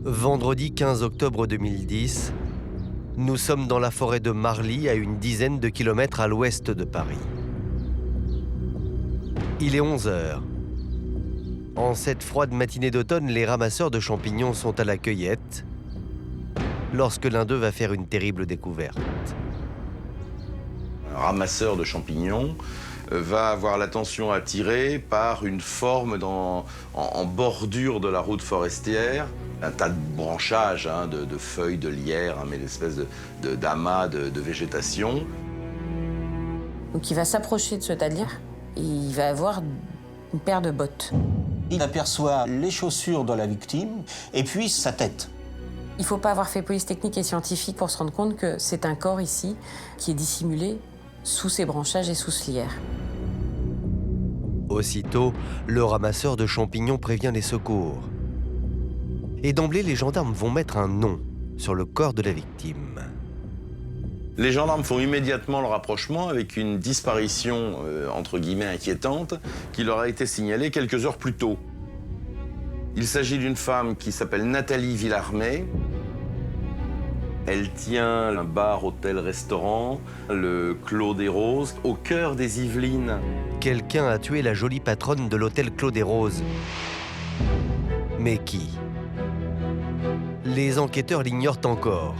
Vendredi 15 octobre 2010, nous sommes dans la forêt de Marly, à une dizaine de kilomètres à l'ouest de Paris. Il est 11 heures. En cette froide matinée d'automne, les ramasseurs de champignons sont à la cueillette lorsque l'un d'eux va faire une terrible découverte. Un ramasseur de champignons va avoir l'attention attirée par une forme en bordure de la route forestière, un tas de branchages, de feuilles de lierre, mais l'espèce d'amas de végétation. Donc il va s'approcher de ce tas de lierre et il va avoir une paire de bottes. Il aperçoit les chaussures de la victime et puis sa tête. Il ne faut pas avoir fait police technique et scientifique pour se rendre compte que c'est un corps ici qui est dissimulé sous ces branchages et sous ce lierre. Aussitôt, le ramasseur de champignons prévient les secours. Et d'emblée, les gendarmes vont mettre un nom sur le corps de la victime. Les gendarmes font immédiatement le rapprochement avec une disparition, entre guillemets, inquiétante, qui leur a été signalée quelques heures plus tôt. Il s'agit d'une femme qui s'appelle Nathalie Villarmet. Elle tient un bar-hôtel-restaurant, le Clos des Roses, au cœur des Yvelines. Quelqu'un a tué la jolie patronne de l'hôtel Clos des Roses. Mais qui? Les enquêteurs l'ignorent encore.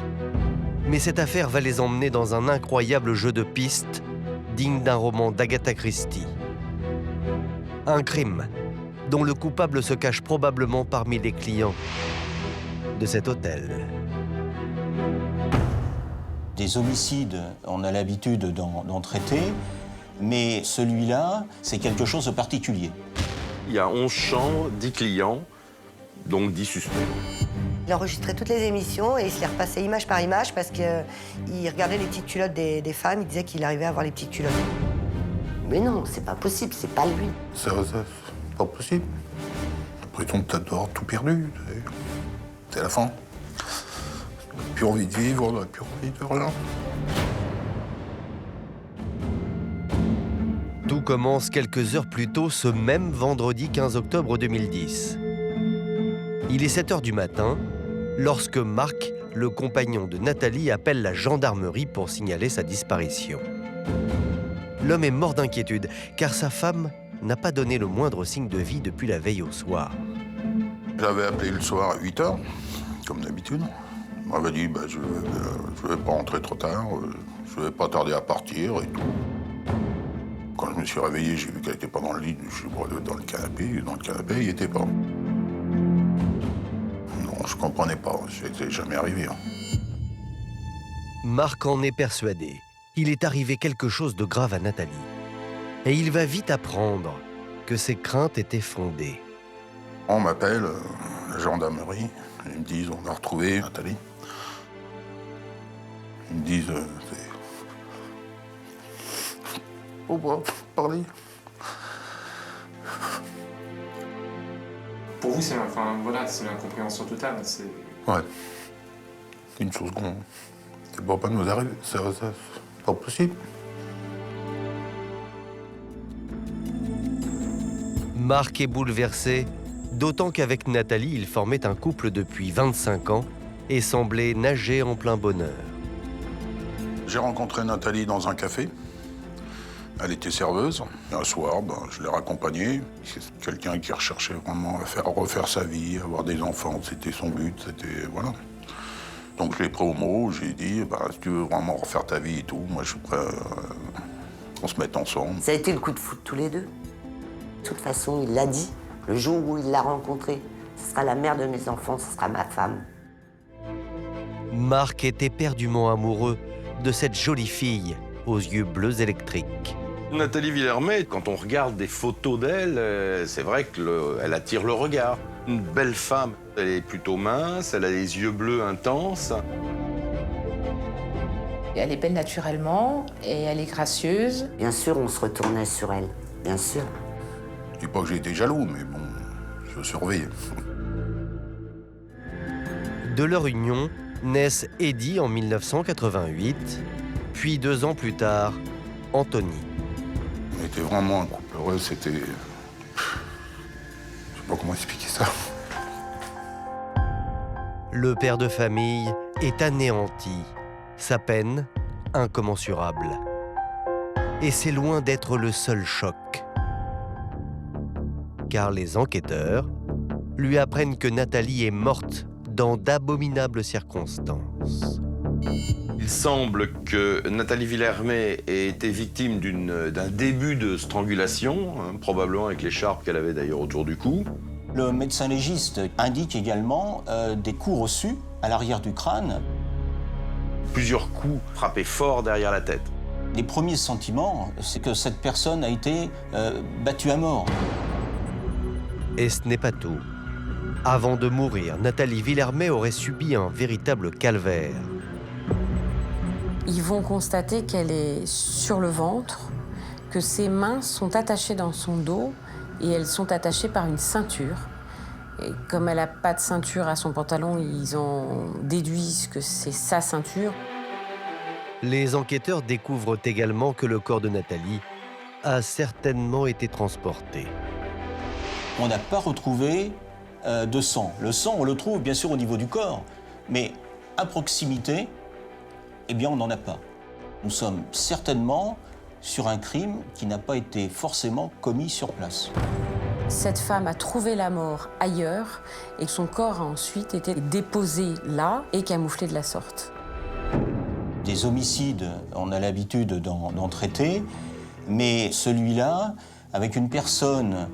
Mais cette affaire va les emmener dans un incroyable jeu de pistes digne d'un roman d'Agatha Christie. Un crime dont le coupable se cache probablement parmi les clients de cet hôtel. Des homicides, on a l'habitude d'en traiter, mais celui-là, c'est quelque chose de particulier. Il y a 11 chambres, 10 clients, donc 10 suspects. Il enregistrait toutes les émissions et il se les repassait image par image parce qu'il regardait les petites culottes des femmes, il disait qu'il arrivait à voir les petites culottes. Mais non, c'est pas possible, c'est pas lui. C'est pas possible. Après ton tas dehors tout perdu. C'est la fin. On n'a plus envie de vivre, on n'a plus envie de rien. Tout commence quelques heures plus tôt, ce même vendredi 15 octobre 2010. Il est 7 heures du matin, lorsque Marc, le compagnon de Nathalie, appelle la gendarmerie pour signaler sa disparition. L'homme est mort d'inquiétude, car sa femme n'a pas donné le moindre signe de vie depuis la veille au soir. J'avais appelé le soir à 8 heures, comme d'habitude. On m'avait dit je vais pas rentrer trop tard, je vais pas tarder à partir et tout. Quand je me suis réveillé, j'ai vu qu'elle n'était pas dans le lit, je suis dans le canapé, il n'était pas. Non, je comprenais pas, c'était jamais arrivé. Marc en est persuadé. Il est arrivé quelque chose de grave à Nathalie. Et il va vite apprendre que ses craintes étaient fondées. On m'appelle, la gendarmerie, ils me disent on a retrouvé Nathalie. Ils me disent oh bah, parlez. Pour vous, c'est l'incompréhension totale. Ouais. Une chose qu'on... Ça ne va pas nous arriver, c'est pas possible. Marc est bouleversé, d'autant qu'avec Nathalie, il formait un couple depuis 25 ans et semblait nager en plein bonheur. J'ai rencontré Nathalie dans un café. Elle était serveuse. Un soir, je l'ai raccompagnée. C'est quelqu'un qui recherchait vraiment à refaire sa vie, avoir des enfants. C'était son but, voilà. Donc je l'ai pris au mot, j'ai dit, si tu veux vraiment refaire ta vie et tout, moi je suis prêt qu'on se mette ensemble. Ça a été le coup de foudre tous les deux. De toute façon, il l'a dit, le jour où il l'a rencontrée, ce sera la mère de mes enfants, ce sera ma femme. Marc était éperdument amoureux de cette jolie fille aux yeux bleus électriques. Nathalie Villarmet, quand on regarde des photos d'elle, c'est vrai qu'elle attire le regard. Une belle femme, elle est plutôt mince, elle a les yeux bleus intenses. Elle est belle naturellement et elle est gracieuse. Bien sûr, on se retournait sur elle, bien sûr. Je dis pas que j'ai été jaloux, mais bon, je surveille. De leur union naissent Eddie en 1988, puis 2 ans plus tard, Anthony. On était vraiment un couple heureux, c'était... Je sais pas comment expliquer ça. Le père de famille est anéanti, sa peine incommensurable. Et c'est loin d'être le seul choc. Car les enquêteurs lui apprennent que Nathalie est morte dans d'abominables circonstances. Il semble que Nathalie Villermé ait été victime d'un début de strangulation, probablement avec l'écharpe qu'elle avait d'ailleurs autour du cou. Le médecin légiste indique également des coups reçus à l'arrière du crâne. Plusieurs coups frappés fort derrière la tête. Les premiers sentiments, c'est que cette personne a été battue à mort. Et ce n'est pas tout. Avant de mourir, Nathalie Villermé aurait subi un véritable calvaire. Ils vont constater qu'elle est sur le ventre, que ses mains sont attachées dans son dos et elles sont attachées par une ceinture. Et comme elle n'a pas de ceinture à son pantalon, ils en déduisent que c'est sa ceinture. Les enquêteurs découvrent également que le corps de Nathalie a certainement été transporté. On n'a pas retrouvé de sang. Le sang, on le trouve bien sûr au niveau du corps, mais à proximité, eh bien, on n'en a pas. Nous sommes certainement sur un crime qui n'a pas été forcément commis sur place. Cette femme a trouvé la mort ailleurs et son corps a ensuite été déposé là et camouflé de la sorte. Des homicides, on a l'habitude d'en traiter, mais celui-là, avec une personne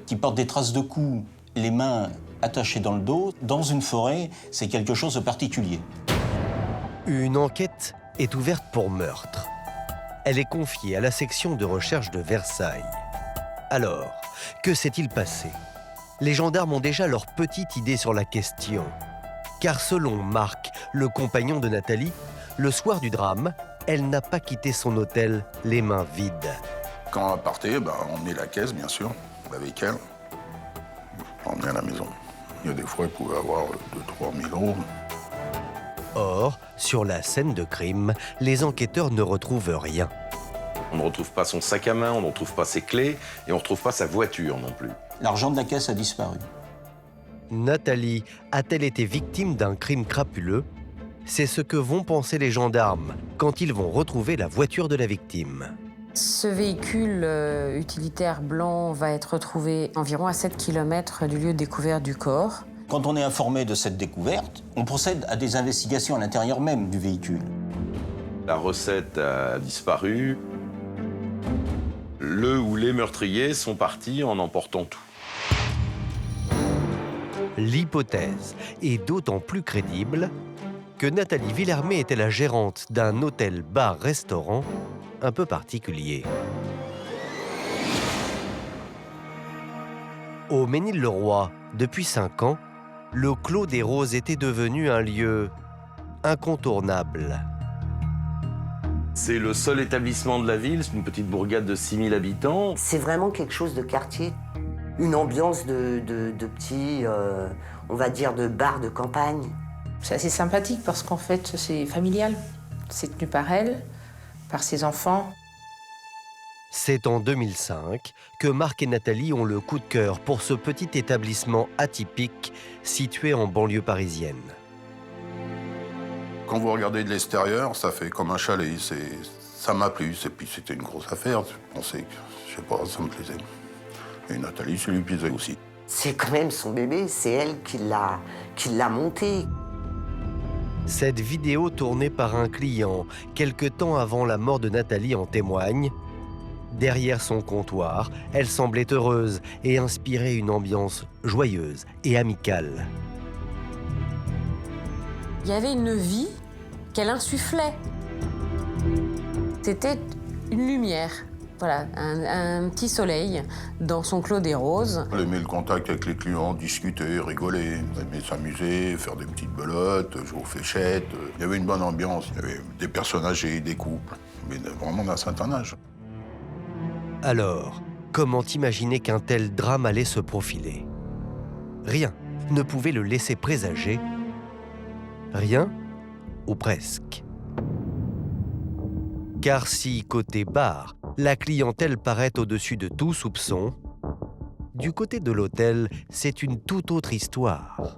qui porte des traces de coups, les mains attachées dans le dos, dans une forêt, c'est quelque chose de particulier. Une enquête est ouverte pour meurtre. Elle est confiée à la section de recherche de Versailles. Alors, que s'est-il passé? Les gendarmes ont déjà leur petite idée sur la question. Car selon Marc, le compagnon de Nathalie, le soir du drame, elle n'a pas quitté son hôtel les mains vides. Quand elle partait, on emmenait la caisse, bien sûr, avec elle. On emmenait à la maison. Il y a des fois, elle pouvait avoir 2 000 à 3 000 euros. Or, sur la scène de crime, les enquêteurs ne retrouvent rien. On ne retrouve pas son sac à main, on ne retrouve pas ses clés et on ne retrouve pas sa voiture non plus. L'argent de la caisse a disparu. Nathalie a-t-elle été victime d'un crime crapuleux? C'est ce que vont penser les gendarmes quand ils vont retrouver la voiture de la victime. Ce véhicule utilitaire blanc va être retrouvé environ à 7 km du lieu de découverte du corps. Quand on est informé de cette découverte, on procède à des investigations à l'intérieur même du véhicule. La recette a disparu. Le ou les meurtriers sont partis en emportant tout. L'hypothèse est d'autant plus crédible que Nathalie Villermé était la gérante d'un hôtel-bar-restaurant un peu particulier. Au Mesnil-le-Roi, depuis 5 ans, le Clos des Roses était devenu un lieu incontournable. C'est le seul établissement de la ville, c'est une petite bourgade de 6 000 habitants. C'est vraiment quelque chose de quartier, une ambiance de petits, on va dire, de bar de campagne. C'est assez sympathique parce qu'en fait, c'est familial. C'est tenu par elle, par ses enfants. C'est en 2005 que Marc et Nathalie ont le coup de cœur pour ce petit établissement atypique situé en banlieue parisienne. Quand vous regardez de l'extérieur, ça fait comme un chalet. Ça m'a plu. Et puis c'était une grosse affaire. Je pensais que, je sais pas, ça me plaisait. Et Nathalie, ça lui plaisait aussi. C'est quand même son bébé, c'est elle qui l'a monté. Cette vidéo tournée par un client quelque temps avant la mort de Nathalie en témoigne. Derrière son comptoir, elle semblait heureuse et inspirait une ambiance joyeuse et amicale. Il y avait une vie qu'elle insufflait. C'était une lumière, voilà, un petit soleil dans son Clos des Roses. Elle aimait le contact avec les clients, discuter, rigoler. Elle aimait s'amuser, faire des petites belotes, jouer aux fléchettes. Il y avait une bonne ambiance. Il y avait des personnes âgées, des couples, mais vraiment d'un certain âge. Alors, comment imaginer qu'un tel drame allait se profiler? Rien ne pouvait le laisser présager. Rien, ou presque. Car si, côté bar, la clientèle paraît au-dessus de tout soupçon, du côté de l'hôtel, c'est une toute autre histoire.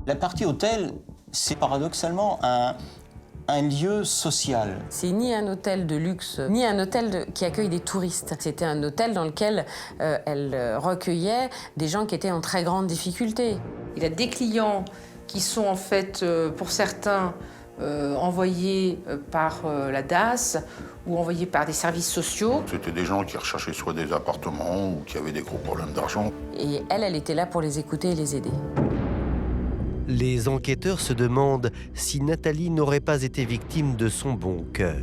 La partie hôtel C'est paradoxalement un lieu social. C'est ni un hôtel de luxe, ni un hôtel qui accueille des touristes. C'était un hôtel dans lequel elle recueillait des gens qui étaient en très grande difficulté. Il a des clients qui sont en fait, pour certains, envoyés par la DAS ou envoyés par des services sociaux. C'était des gens qui recherchaient soit des appartements ou qui avaient des gros problèmes d'argent. Et elle était là pour les écouter et les aider. Les enquêteurs se demandent si Nathalie n'aurait pas été victime de son bon cœur.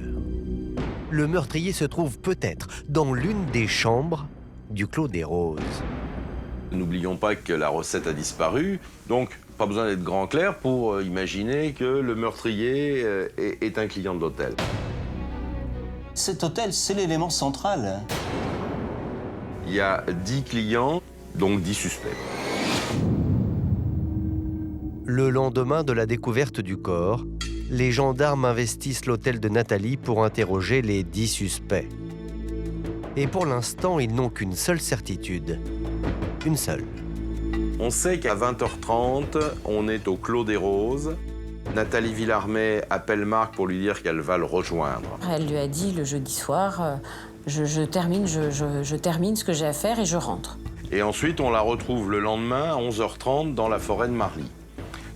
Le meurtrier se trouve peut-être dans l'une des chambres du Clos des Roses. N'oublions pas que la recette a disparu, donc pas besoin d'être grand clair pour imaginer que le meurtrier est un client de l'hôtel. Cet hôtel, c'est l'élément central. Il y a 10 clients, donc 10 suspects. Le lendemain de la découverte du corps, les gendarmes investissent l'hôtel de Nathalie pour interroger les 10 suspects. Et pour l'instant, ils n'ont qu'une seule certitude. Une seule. On sait qu'à 20h30, on est au Clos des Roses. Nathalie Villarmet appelle Marc pour lui dire qu'elle va le rejoindre. Elle lui a dit le jeudi soir, je termine ce que j'ai à faire et je rentre. Et ensuite, on la retrouve le lendemain à 11h30 dans la forêt de Marly.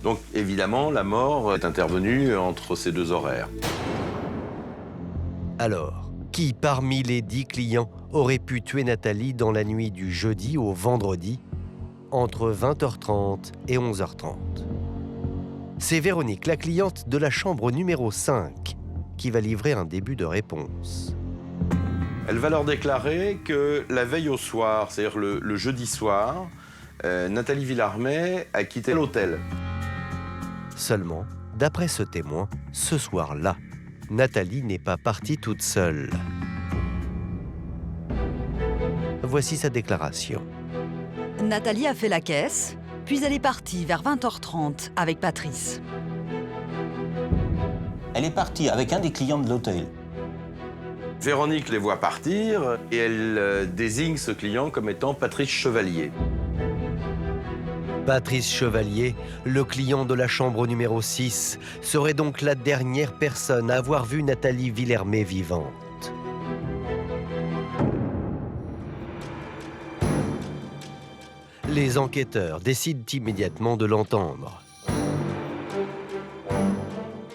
Donc évidemment, la mort est intervenue entre ces deux horaires. Alors, qui parmi les 10 clients aurait pu tuer Nathalie dans la nuit du jeudi au vendredi, entre 20h30 et 11h30 ? C'est Véronique, la cliente de la chambre numéro 5, qui va livrer un début de réponse. Elle va leur déclarer que la veille au soir, c'est-à-dire le jeudi soir, Nathalie Villarmet a quitté l'hôtel. Seulement, d'après ce témoin, ce soir-là, Nathalie n'est pas partie toute seule. Voici sa déclaration. Nathalie a fait la caisse, puis elle est partie vers 20h30 avec Patrice. Elle est partie avec un des clients de l'hôtel. Véronique les voit partir et elle désigne ce client comme étant Patrice Chevalier. Patrice Chevalier, le client de la chambre numéro 6, serait donc la dernière personne à avoir vu Nathalie Villarmet vivante. Les enquêteurs décident immédiatement de l'entendre.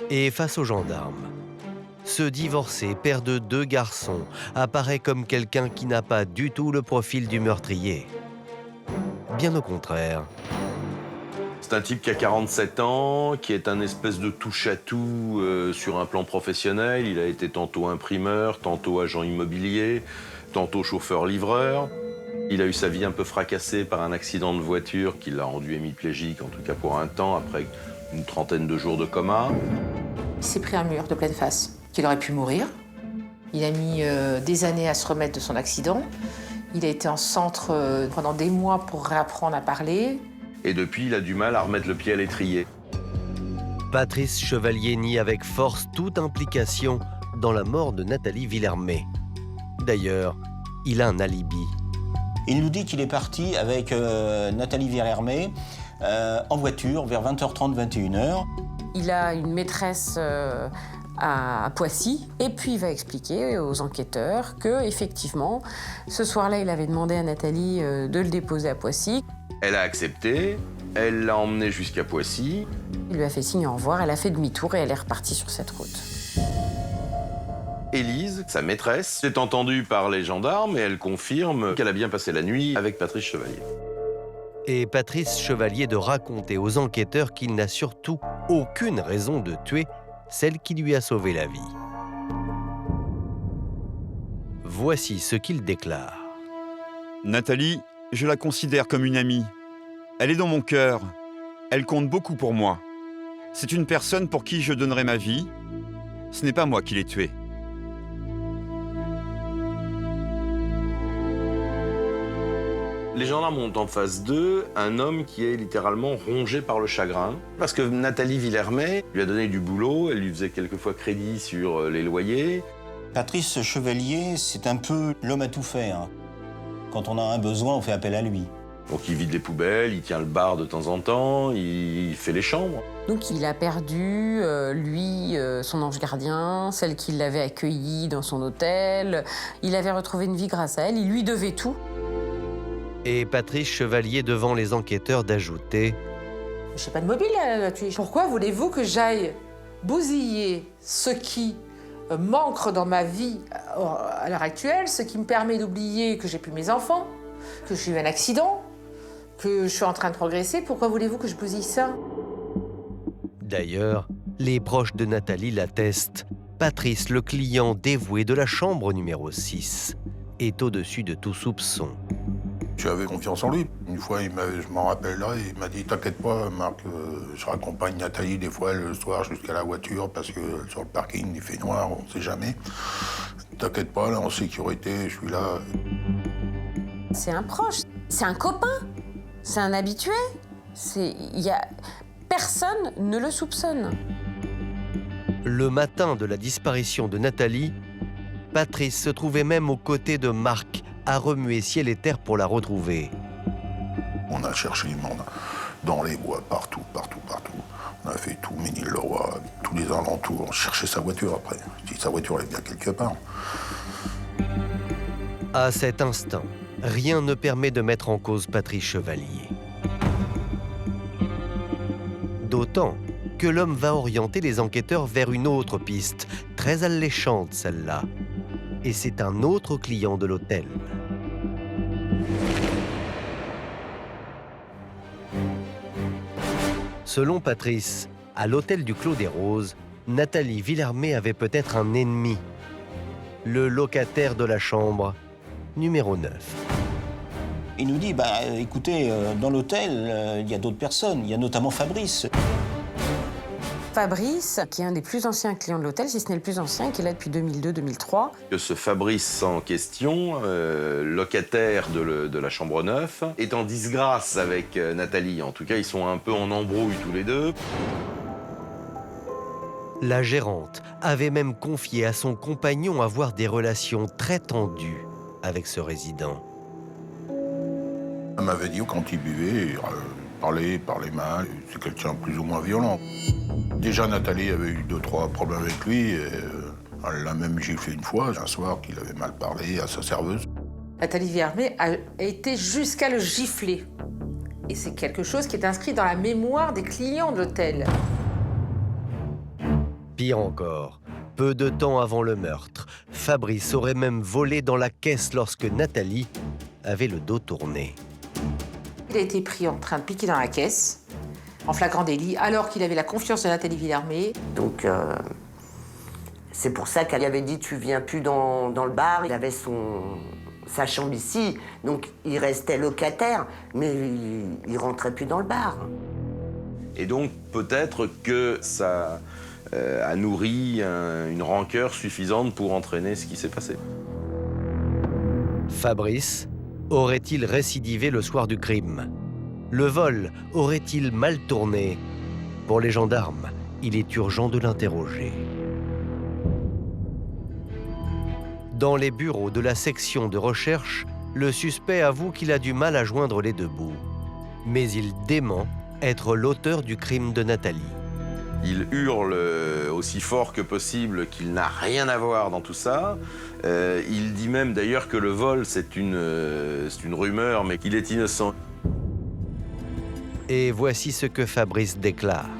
Et face aux gendarmes, ce divorcé, père de 2 garçons, apparaît comme quelqu'un qui n'a pas du tout le profil du meurtrier. Bien au contraire. C'est un type qui a 47 ans, qui est un espèce de touche-à-tout sur un plan professionnel. Il a été tantôt imprimeur, tantôt agent immobilier, tantôt chauffeur-livreur. Il a eu sa vie un peu fracassée par un accident de voiture qui l'a rendu hémiplégique, en tout cas pour un temps, après une 30aine de jours de coma. Il s'est pris un mur de pleine face, qu'il aurait pu mourir. Il a mis des années à se remettre de son accident. Il a été en centre pendant des mois pour réapprendre à parler. Et depuis, il a du mal à remettre le pied à l'étrier. Patrice Chevalier nie avec force toute implication dans la mort de Nathalie Villarmet. D'ailleurs, il a un alibi. Il nous dit qu'il est parti avec Nathalie Villarmet en voiture vers 20h30, 21h. Il a une maîtresse à Poissy, et puis il va expliquer aux enquêteurs que, effectivement, ce soir-là, il avait demandé à Nathalie de le déposer à Poissy. Elle a accepté, elle l'a emmené jusqu'à Poissy. Il lui a fait signe au revoir, elle a fait demi-tour et elle est repartie sur cette route. Élise, sa maîtresse, s'est entendue par les gendarmes et elle confirme qu'elle a bien passé la nuit avec Patrice Chevalier. Et Patrice Chevalier de raconter aux enquêteurs qu'il n'a surtout aucune raison de tuer celle qui lui a sauvé la vie. Voici ce qu'il déclare. Nathalie, je la considère comme une amie. Elle est dans mon cœur. Elle compte beaucoup pour moi. C'est une personne pour qui je donnerai ma vie. Ce n'est pas moi qui l'ai tuée. Les gendarmes ont en face d'eux un homme qui est littéralement rongé par le chagrin. Parce que Nathalie Villarmet lui a donné du boulot, elle lui faisait quelquefois crédit sur les loyers. Patrice Chevalier, c'est un peu l'homme à tout faire. Quand on a un besoin, on fait appel à lui. Donc il vide les poubelles, il tient le bar de temps en temps, il fait les chambres. Donc il a perdu, son ange gardien, celle qui l'avait accueilli dans son hôtel. Il avait retrouvé une vie grâce à elle, il lui devait tout. Et Patrice Chevalier devant les enquêteurs d'ajouter: Je n'ai pas de mobile là-dessus. Pourquoi voulez-vous que j'aille bousiller ce qui manque dans ma vie à l'heure actuelle, ce qui me permet d'oublier que j'ai plus mes enfants, que j'ai eu un accident, que je suis en train de progresser? Pourquoi voulez-vous que je bousille ça? D'ailleurs, les proches de Nathalie l'attestent. Patrice, le client dévoué de la chambre numéro 6, est au-dessus de tout soupçon. J'avais confiance en lui. Une fois, je m'en rappelle là, il m'a dit « T'inquiète pas, Marc, je raccompagne Nathalie des fois le soir jusqu'à la voiture parce que sur le parking, il fait noir, on ne sait jamais. T'inquiète pas, là, en sécurité, je suis là. » C'est un proche, c'est un copain, c'est un habitué. Personne ne le soupçonne. Le matin de la disparition de Nathalie, Patrice se trouvait même aux côtés de Marc, à remuer ciel et terre pour la retrouver. On a cherché dans les bois, partout. On a fait tout Ménil-le-Roi, tous les alentours. On cherchait sa voiture après. Je dis, sa voiture, elle est bien quelque part. À cet instant, rien ne permet de mettre en cause Patrice Chevalier. D'autant que l'homme va orienter les enquêteurs vers une autre piste, très alléchante celle-là. Et c'est un autre client de l'hôtel. Selon Patrice, à l'hôtel du Clos des Roses, Nathalie Villarmé avait peut-être un ennemi, le locataire de la chambre numéro 9. Il nous dit, écoutez, dans l'hôtel, il y a d'autres personnes, il y a notamment Fabrice. Fabrice, qui est un des plus anciens clients de l'hôtel, si ce n'est le plus ancien, qui est là depuis 2002-2003. Ce Fabrice en question, locataire de la chambre 9, est en disgrâce avec Nathalie. En tout cas, ils sont un peu en embrouille tous les deux. La gérante avait même confié à son compagnon avoir des relations très tendues avec ce résident. Elle m'avait dit que quand il buvait, il parlait mal, c'est quelqu'un plus ou moins violent. Déjà, Nathalie avait eu 2-3 problèmes avec lui, et elle l'a même giflé une fois, un soir qu'il avait mal parlé à sa serveuse. Nathalie Villarmé a été jusqu'à le gifler. Et c'est quelque chose qui est inscrit dans la mémoire des clients de l'hôtel. Pire encore, peu de temps avant le meurtre, Fabrice aurait même volé dans la caisse lorsque Nathalie avait le dos tourné. Il a été pris en train de piquer dans la caisse, en flagrant délit, alors qu'il avait la confiance de Nathalie Villarmé. Donc, c'est pour ça qu'elle avait dit « tu viens plus dans le bar ». Il avait sa chambre ici, donc il restait locataire, mais il rentrait plus dans le bar. Et donc, peut-être que ça a nourri une rancœur suffisante pour entraîner ce qui s'est passé. Fabrice aurait-il récidivé le soir du crime? Le vol aurait-il mal tourné? Pour les gendarmes, il est urgent de l'interroger. Dans les bureaux de la section de recherche, le suspect avoue qu'il a du mal à joindre les deux bouts. Mais il dément être l'auteur du crime de Nathalie. Il hurle aussi fort que possible qu'il n'a rien à voir dans tout ça. Il dit même d'ailleurs que le vol, c'est une rumeur, mais qu'il est innocent. Et voici ce que Fabrice déclare.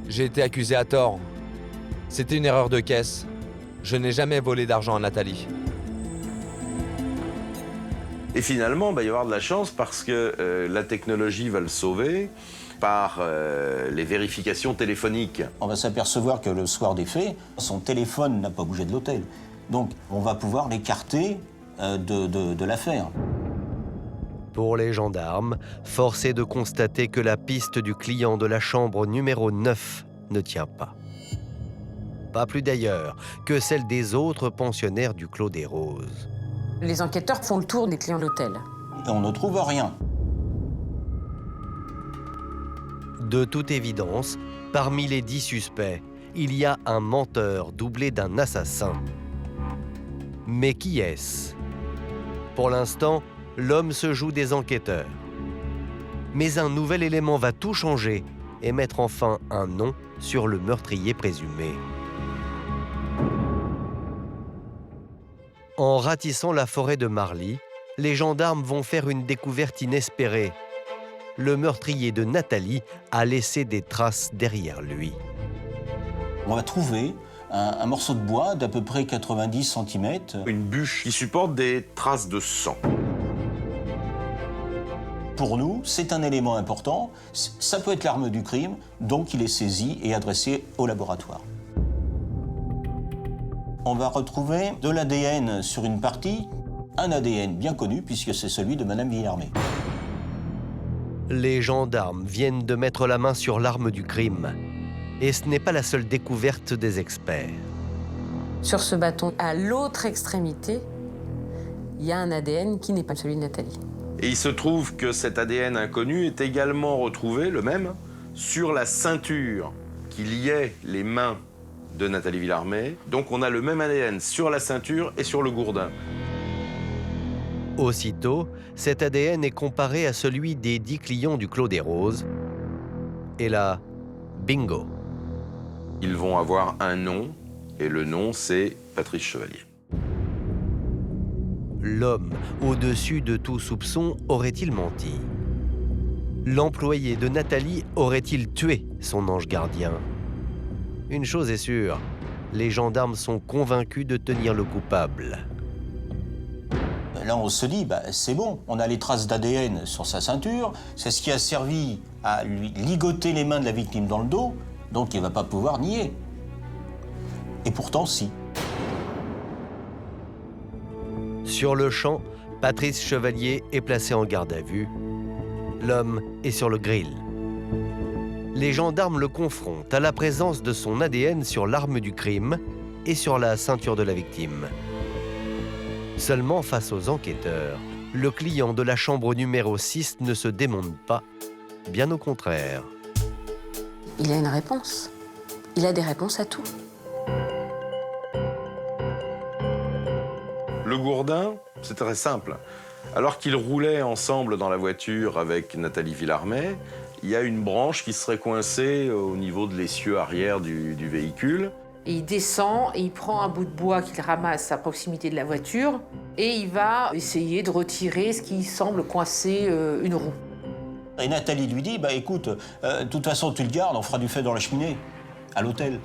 J'ai été accusé à tort. C'était une erreur de caisse. Je n'ai jamais volé d'argent à Nathalie. Et finalement, il va y avoir de la chance parce que la technologie va le sauver par les vérifications téléphoniques. On va s'apercevoir que le soir des faits, son téléphone n'a pas bougé de l'hôtel. Donc on va pouvoir l'écarter de l'affaire. Pour les gendarmes, force est de constater que la piste du client de la chambre numéro 9 ne tient pas. Pas plus d'ailleurs que celle des autres pensionnaires du Clos des Roses. Les enquêteurs font le tour des clients de l'hôtel. Et on ne trouve rien. De toute évidence, parmi les 10 suspects, il y a un menteur doublé d'un assassin. Mais qui est-ce? Pour l'instant, l'homme se joue des enquêteurs. Mais un nouvel élément va tout changer et mettre enfin un nom sur le meurtrier présumé. En ratissant la forêt de Marly, les gendarmes vont faire une découverte inespérée. Le meurtrier de Nathalie a laissé des traces derrière lui. On va trouver un morceau de bois d'à peu près 90 cm. Une bûche qui supporte des traces de sang. Pour nous, c'est un élément important. Ça peut être l'arme du crime, donc il est saisi et adressé au laboratoire. On va retrouver de l'ADN sur une partie, un ADN bien connu puisque c'est celui de Madame Villarmé. Les gendarmes viennent de mettre la main sur l'arme du crime. Et ce n'est pas la seule découverte des experts. Sur ce bâton, à l'autre extrémité, il y a un ADN qui n'est pas celui de Nathalie. Et il se trouve que cet ADN inconnu est également retrouvé, le même, sur la ceinture qui liait les mains de Nathalie Villarmé. Donc on a le même ADN sur la ceinture et sur le gourdin. Aussitôt, cet ADN est comparé à celui des 10 clients du Clos des Roses. Et là, bingo. Ils vont avoir un nom, et le nom, c'est Patrice Chevalier. L'homme, au-dessus de tout soupçon, aurait-il menti? L'employé de Nathalie aurait-il tué son ange gardien? Une chose est sûre, les gendarmes sont convaincus de tenir le coupable. Là, on se dit, c'est bon, on a les traces d'ADN sur sa ceinture, c'est ce qui a servi à lui ligoter les mains de la victime dans le dos, donc il ne va pas pouvoir nier. Et pourtant, si. Sur le champ, Patrice Chevalier est placé en garde à vue. L'homme est sur le grill. Les gendarmes le confrontent à la présence de son ADN sur l'arme du crime et sur la ceinture de la victime. Seulement face aux enquêteurs, le client de la chambre numéro 6 ne se démonte pas, bien au contraire. Il a une réponse. Il a des réponses à tout. Le gourdin, c'est très simple. Alors qu'ils roulaient ensemble dans la voiture avec Nathalie Villarmé, il y a une branche qui serait coincée au niveau de l'essieu arrière du véhicule. Et il descend et il prend un bout de bois qu'il ramasse à proximité de la voiture et il va essayer de retirer ce qui semble coincer une roue. Et Nathalie lui dit, écoute, de toute façon tu le gardes, on fera du feu dans la cheminée, à l'hôtel.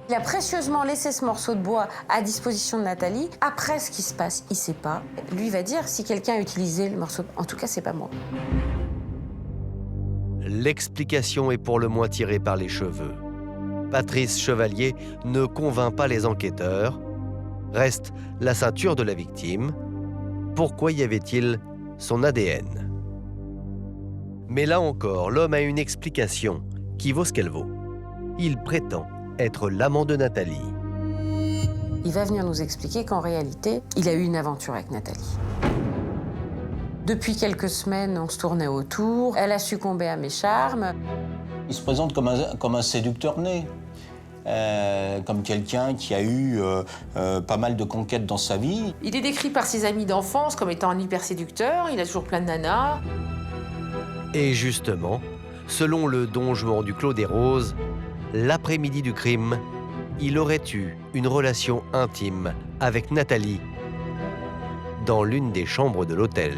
Il a précieusement laissé ce morceau de bois à disposition de Nathalie. Après ce qui se passe, il ne sait pas. Lui va dire si quelqu'un a utilisé le morceau. En tout cas, c'est pas moi. L'explication est pour le moins tirée par les cheveux. Patrice Chevalier ne convainc pas les enquêteurs. Reste la ceinture de la victime. Pourquoi y avait-il son ADN? Mais là encore, l'homme a une explication qui vaut ce qu'elle vaut. Il prétend être l'amant de Nathalie. Il va venir nous expliquer qu'en réalité, il a eu une aventure avec Nathalie. Depuis quelques semaines, on se tournait autour. Elle a succombé à mes charmes. Il se présente comme un séducteur né. Comme quelqu'un qui a eu pas mal de conquêtes dans sa vie. Il est décrit par ses amis d'enfance comme étant un hyper séducteur. Il a toujours plein de nanas. Et justement, selon le Don Juan du Clos des Roses, l'après-midi du crime, il aurait eu une relation intime avec Nathalie dans l'une des chambres de l'hôtel.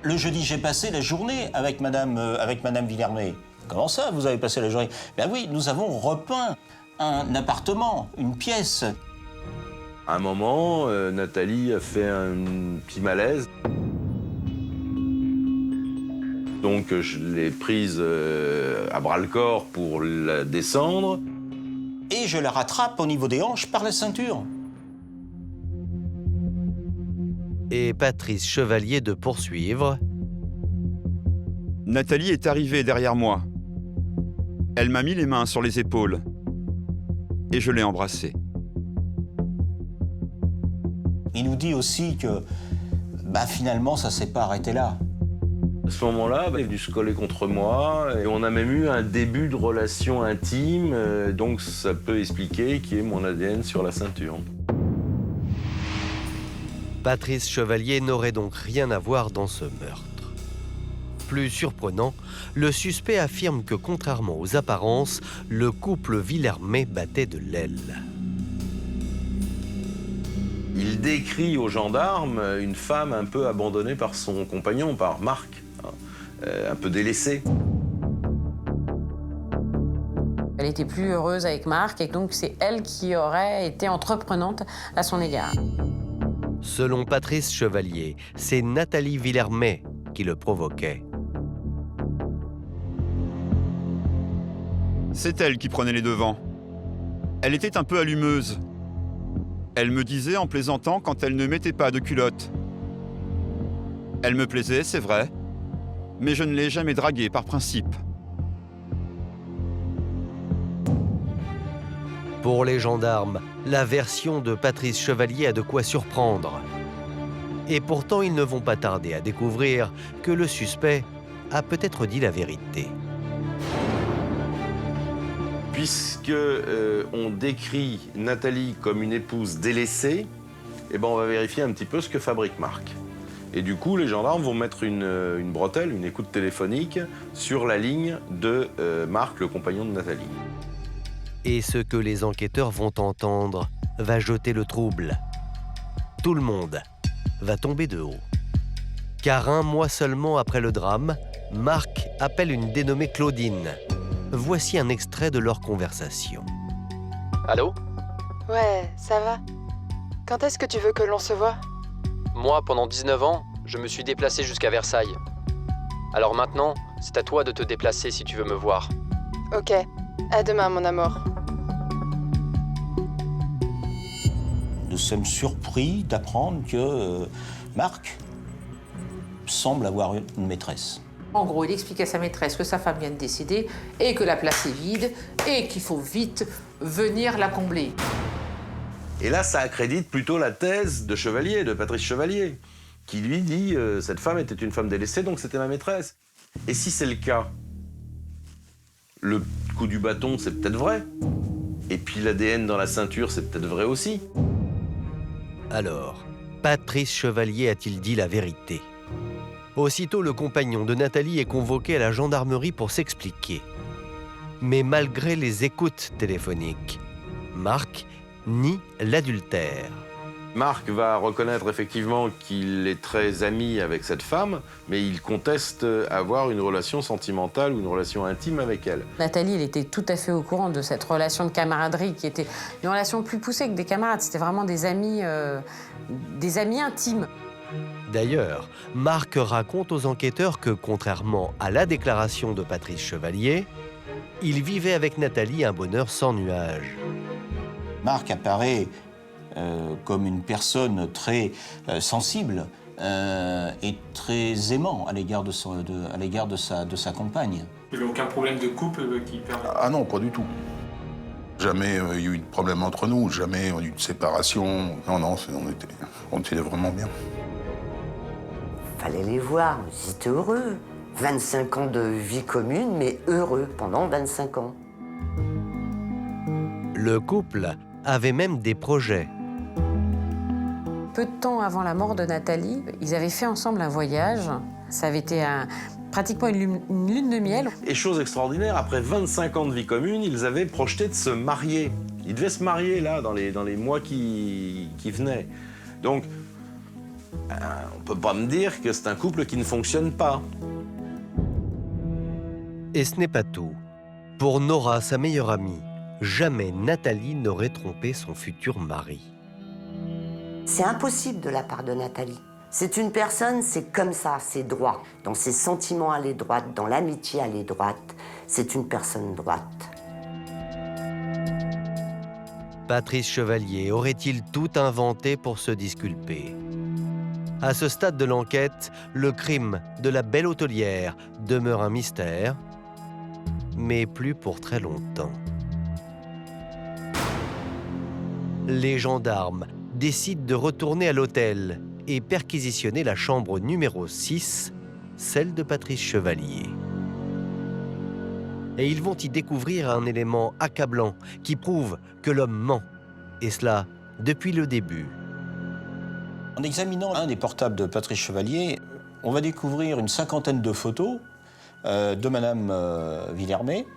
Le jeudi, j'ai passé la journée avec Madame Villarmé. Comment ça, vous avez passé la journée? Ben oui, nous avons repeint un appartement, une pièce. À un moment, Nathalie a fait un petit malaise. Donc je l'ai prise à bras-le-corps pour la descendre. Et je la rattrape au niveau des hanches par la ceinture. Et Patrice Chevalier de poursuivre. Nathalie est arrivée derrière moi. Elle m'a mis les mains sur les épaules et je l'ai embrassée. Il nous dit aussi que finalement, ça ne s'est pas arrêté là. À ce moment-là, il est venu se coller contre moi et on a même eu un début de relation intime, donc ça peut expliquer qu'il y ait mon ADN sur la ceinture. Patrice Chevalier n'aurait donc rien à voir dans ce meurtre. Plus surprenant, le suspect affirme que contrairement aux apparences, le couple Villermé battait de l'aile. Il décrit aux gendarmes une femme un peu abandonnée par son compagnon, par Marc, un peu délaissée. Elle était plus heureuse avec Marc et donc c'est elle qui aurait été entreprenante à son égard. Selon Patrice Chevalier, c'est Nathalie Villermé qui le provoquait. C'est elle qui prenait les devants. Elle était un peu allumeuse. Elle me disait en plaisantant quand elle ne mettait pas de culotte. Elle me plaisait, c'est vrai, mais je ne l'ai jamais draguée par principe. Pour les gendarmes, la version de Patrice Chevalier a de quoi surprendre. Et pourtant, ils ne vont pas tarder à découvrir que le suspect a peut-être dit la vérité. Puisque on décrit Nathalie comme une épouse délaissée, eh ben on va vérifier un petit peu ce que fabrique Marc. Et du coup, les gendarmes vont mettre une bretelle, une écoute téléphonique, sur la ligne de Marc, le compagnon de Nathalie. Et ce que les enquêteurs vont entendre va jeter le trouble. Tout le monde va tomber de haut. Car un mois seulement après le drame, Marc appelle une dénommée Claudine. Voici un extrait de leur conversation. Allô? Ouais, ça va. Quand est-ce que tu veux que l'on se voie? Moi, pendant 19 ans, je me suis déplacé jusqu'à Versailles. Alors maintenant, c'est à toi de te déplacer si tu veux me voir. Ok, à demain mon amour. Nous sommes surpris d'apprendre que Marc semble avoir une maîtresse. En gros, il explique à sa maîtresse que sa femme vient de décéder et que la place est vide et qu'il faut vite venir la combler. Et là, ça accrédite plutôt la thèse de Chevalier, de Patrice Chevalier, qui lui dit cette femme était une femme délaissée, donc c'était ma maîtresse. Et si c'est le cas, le coup du bâton, c'est peut-être vrai. Et puis l'ADN dans la ceinture, c'est peut-être vrai aussi. Alors, Patrice Chevalier a-t-il dit la vérité? Aussitôt, le compagnon de Nathalie est convoqué à la gendarmerie pour s'expliquer. Mais malgré les écoutes téléphoniques, Marc nie l'adultère. Marc va reconnaître effectivement qu'il est très ami avec cette femme, mais il conteste avoir une relation sentimentale ou une relation intime avec elle. Nathalie, elle était tout à fait au courant de cette relation de camaraderie qui était une relation plus poussée que des camarades. C'était vraiment des amis intimes. D'ailleurs, Marc raconte aux enquêteurs que, contrairement à la déclaration de Patrice Chevalier, il vivait avec Nathalie un bonheur sans nuages. Marc apparaît comme une personne très sensible et très aimant à l'égard de sa compagne. Il n'y a aucun problème de couple qui permet... Ah non, pas du tout. Jamais il y a eu de problème entre nous, jamais il y a eu de séparation. Non, on était vraiment bien. Fallait les voir, ils étaient heureux. 25 ans de vie commune, mais heureux pendant 25 ans. Le couple avait même des projets. Peu de temps avant la mort de Nathalie, ils avaient fait ensemble un voyage. Ça avait été pratiquement une lune de miel. Et chose extraordinaire, après 25 ans de vie commune, ils avaient projeté de se marier. Ils devaient se marier là, dans les mois qui venaient. Donc, on peut pas me dire que c'est un couple qui ne fonctionne pas. Et ce n'est pas tout. Pour Nora, sa meilleure amie, jamais Nathalie n'aurait trompé son futur mari. C'est impossible de la part de Nathalie. C'est une personne, c'est comme ça, c'est droit. Dans ses sentiments, elle est droite. Dans l'amitié, elle est droite. C'est une personne droite. Patrice Chevalier aurait-il tout inventé pour se disculper? À ce stade de l'enquête, le crime de la belle hôtelière demeure un mystère, mais plus pour très longtemps. Les gendarmes décident de retourner à l'hôtel et perquisitionner la chambre numéro 6, celle de Patrice Chevalier. Et ils vont y découvrir un élément accablant qui prouve que l'homme ment, et cela depuis le début. En examinant un des portables de Patrice Chevalier, on va découvrir une cinquantaine de photos de Madame Villermé.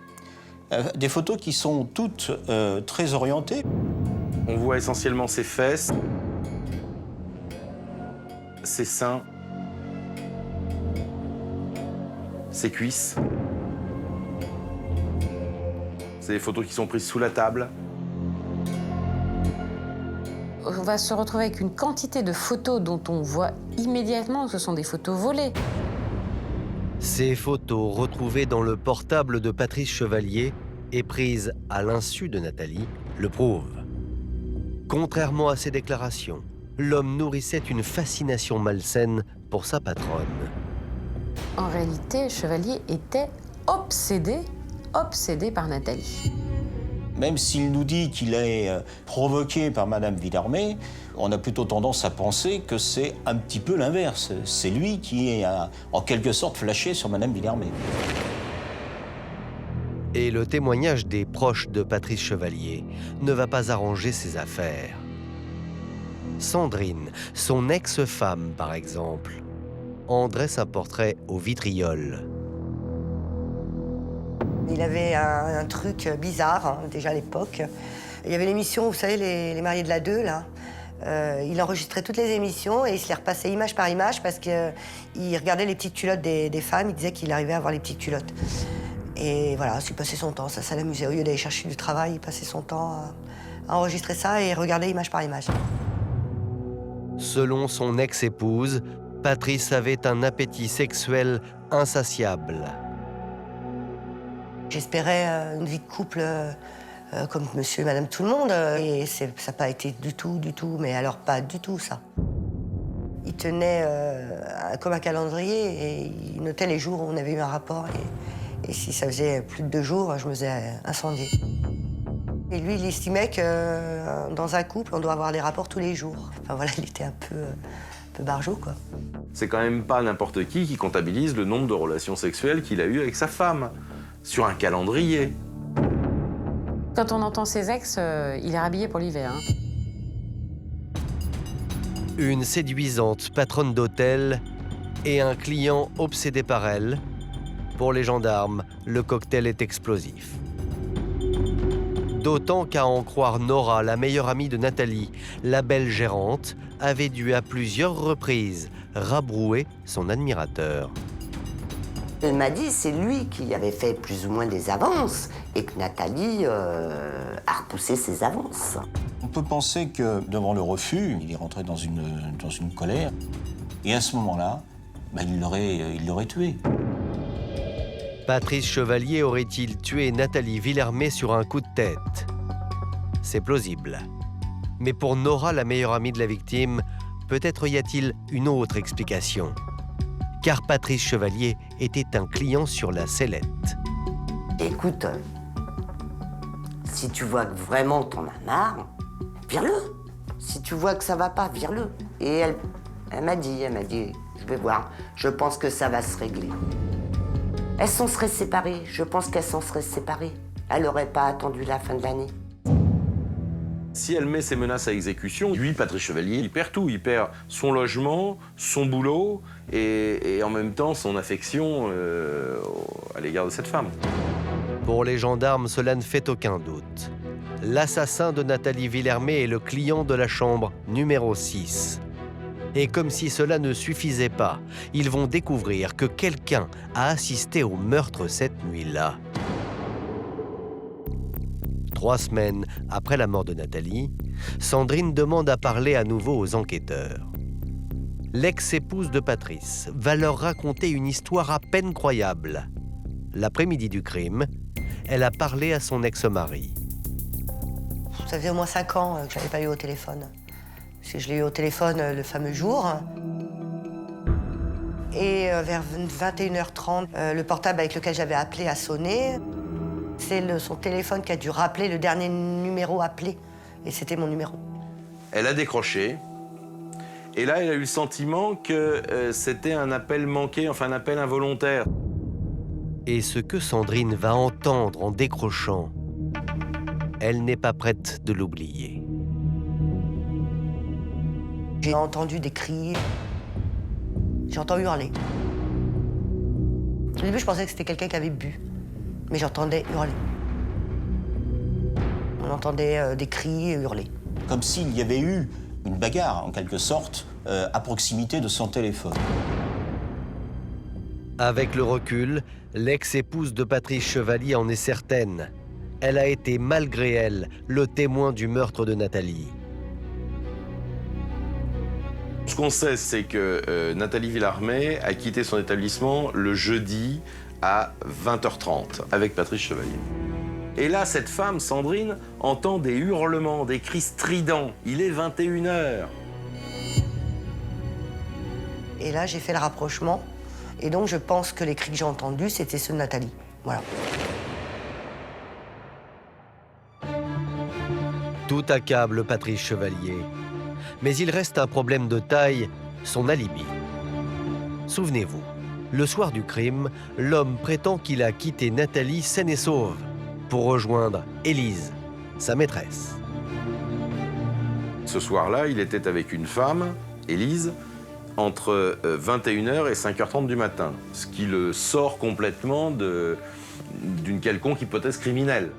Des photos qui sont toutes très orientées. On voit essentiellement ses fesses, ses seins, ses cuisses. C'est des photos qui sont prises sous la table. On va se retrouver avec une quantité de photos dont on voit immédiatement que ce sont des photos volées. Ces photos retrouvées dans le portable de Patrice Chevalier et prises à l'insu de Nathalie le prouvent. Contrairement à ses déclarations, l'homme nourrissait une fascination malsaine pour sa patronne. En réalité, Chevalier était obsédé par Nathalie. Même s'il nous dit qu'il est provoqué par Madame Villermé, on a plutôt tendance à penser que c'est un petit peu l'inverse. C'est lui qui est en quelque sorte flashé sur Madame Villermé. Et le témoignage des proches de Patrice Chevalier ne va pas arranger ses affaires. Sandrine, son ex-femme par exemple, en dresse un portrait au vitriol. Il avait un truc bizarre, hein, déjà à l'époque. Il y avait l'émission, vous savez, les mariés de la 2, là. Il enregistrait toutes les émissions et il se les repassait image par image parce qu'il regardait les petites culottes des femmes. Il disait qu'il arrivait à voir les petites culottes. Et voilà, il passait son temps, ça l'amusait. Au lieu d'aller chercher du travail, il passait son temps à enregistrer ça et regarder image par image. Selon son ex-épouse, Patrice avait un appétit sexuel insatiable. J'espérais une vie de couple comme monsieur et madame tout le monde. Et ça n'a pas été du tout, mais alors pas du tout ça. Il tenait comme un calendrier et il notait les jours où on avait eu un rapport. Et si ça faisait plus de 2 jours, je me faisais incendier. Et lui, il estimait que dans un couple, on doit avoir des rapports tous les jours. Enfin voilà, il était un peu barjot, quoi. C'est quand même pas n'importe qui comptabilise le nombre de relations sexuelles qu'il a eues avec sa femme, sur un calendrier. Quand on entend ses ex, il est rhabillé pour l'hiver. Hein. Une séduisante patronne d'hôtel et un client obsédé par elle. Pour les gendarmes, le cocktail est explosif. D'autant qu'à en croire Nora, la meilleure amie de Nathalie, la belle gérante, avait dû à plusieurs reprises rabrouer son admirateur. Elle m'a dit c'est lui qui avait fait plus ou moins des avances et que Nathalie a repoussé ses avances. On peut penser que devant le refus, il est rentré dans une colère. Et à ce moment-là, il l'aurait tué. Patrice Chevalier aurait-il tué Nathalie Villermé sur un coup de tête? C'est plausible. Mais pour Nora, la meilleure amie de la victime, peut-être y a-t-il une autre explication. Car Patrice Chevalier était un client sur la sellette. Écoute, si tu vois que vraiment t'en as marre, vire-le. Si tu vois que ça va pas, vire-le. Et elle m'a dit, je vais voir, je pense que ça va se régler. Elles s'en seraient séparées, je pense qu'elles s'en seraient séparées. Elle n'aurait pas attendu la fin de l'année. Si elle met ses menaces à exécution, lui, Patrice Chevalier, il perd tout. Il perd son logement, son boulot et en même temps son affection à l'égard de cette femme. Pour les gendarmes, cela ne fait aucun doute. L'assassin de Nathalie Villermé est le client de la chambre numéro 6. Et comme si cela ne suffisait pas, ils vont découvrir que quelqu'un a assisté au meurtre cette nuit-là. 3 semaines après la mort de Nathalie, Sandrine demande à parler à nouveau aux enquêteurs. L'ex-épouse de Patrice va leur raconter une histoire à peine croyable. L'après-midi du crime, elle a parlé à son ex-mari. Ça faisait au moins 5 ans que je l'avais pas eu au téléphone. Parce que je l'ai eu au téléphone le fameux jour. Et vers 21h30, le portable avec lequel j'avais appelé a sonné. C'est son téléphone qui a dû rappeler le dernier numéro appelé. Et c'était mon numéro. Elle a décroché. Et là, elle a eu le sentiment que c'était un appel manqué, enfin un appel involontaire. Et ce que Sandrine va entendre en décrochant, elle n'est pas prête de l'oublier. J'ai entendu des cris. J'ai entendu hurler. Au début, je pensais que c'était quelqu'un qui avait bu, mais j'entendais hurler. On entendait des cris et hurler. Comme s'il y avait eu une bagarre, en quelque sorte, à proximité de son téléphone. Avec le recul, l'ex-épouse de Patrice Chevalier en est certaine. Elle a été, malgré elle, le témoin du meurtre de Nathalie. Ce qu'on sait, c'est que Nathalie Villarmé a quitté son établissement le jeudi à 20h30 avec Patrice Chevalier. Et là, cette femme, Sandrine, entend des hurlements, des cris stridents. Il est 21h. Et là, j'ai fait le rapprochement. Et donc, je pense que les cris que j'ai entendus, c'était ceux de Nathalie. Voilà. Tout accable Patrice Chevalier. Mais il reste un problème de taille, son alibi. Souvenez-vous, le soir du crime, l'homme prétend qu'il a quitté Nathalie saine et sauve pour rejoindre Élise, sa maîtresse. Ce soir-là, il était avec une femme, Élise, entre 21h et 5h30 du matin, ce qui le sort complètement d'une quelconque hypothèse criminelle.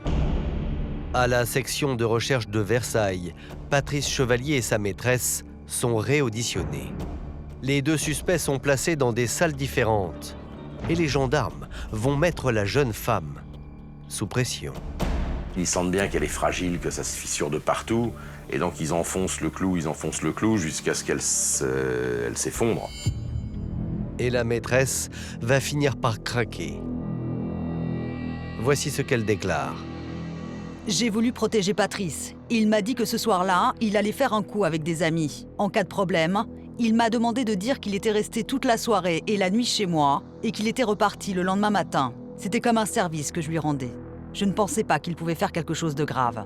À la section de recherche de Versailles, Patrice Chevalier et sa maîtresse sont réauditionnés. Les deux suspects sont placés dans des salles différentes et les gendarmes vont mettre la jeune femme sous pression. Ils sentent bien qu'elle est fragile, que ça se fissure de partout, et donc ils enfoncent le clou jusqu'à ce qu'elle s'effondre. Et la maîtresse va finir par craquer. Voici ce qu'elle déclare. J'ai voulu protéger Patrice. Il m'a dit que ce soir-là, il allait faire un coup avec des amis. En cas de problème, il m'a demandé de dire qu'il était resté toute la soirée et la nuit chez moi et qu'il était reparti le lendemain matin. C'était comme un service que je lui rendais. Je ne pensais pas qu'il pouvait faire quelque chose de grave.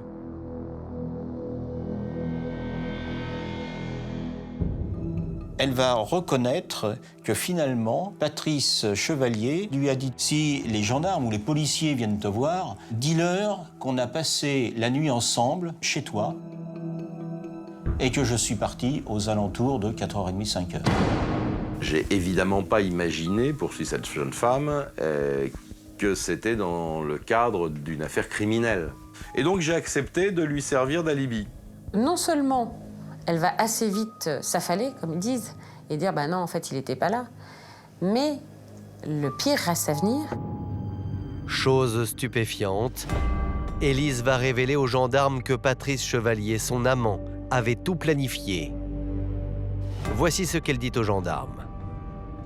Elle va reconnaître que finalement, Patrice Chevalier lui a dit « Si les gendarmes ou les policiers viennent te voir, dis-leur qu'on a passé la nuit ensemble chez toi et que je suis parti aux alentours de 4h30, 5h. » J'ai évidemment pas imaginé, poursuit cette jeune femme, que c'était dans le cadre d'une affaire criminelle. Et donc j'ai accepté de lui servir d'alibi. Non seulement elle va assez vite s'affaler, comme ils disent, et dire « bah non, en fait, il n'était pas là », mais le pire reste à venir. Chose stupéfiante, Élise va révéler aux gendarmes que Patrice Chevalier, son amant, avait tout planifié. Voici ce qu'elle dit aux gendarmes.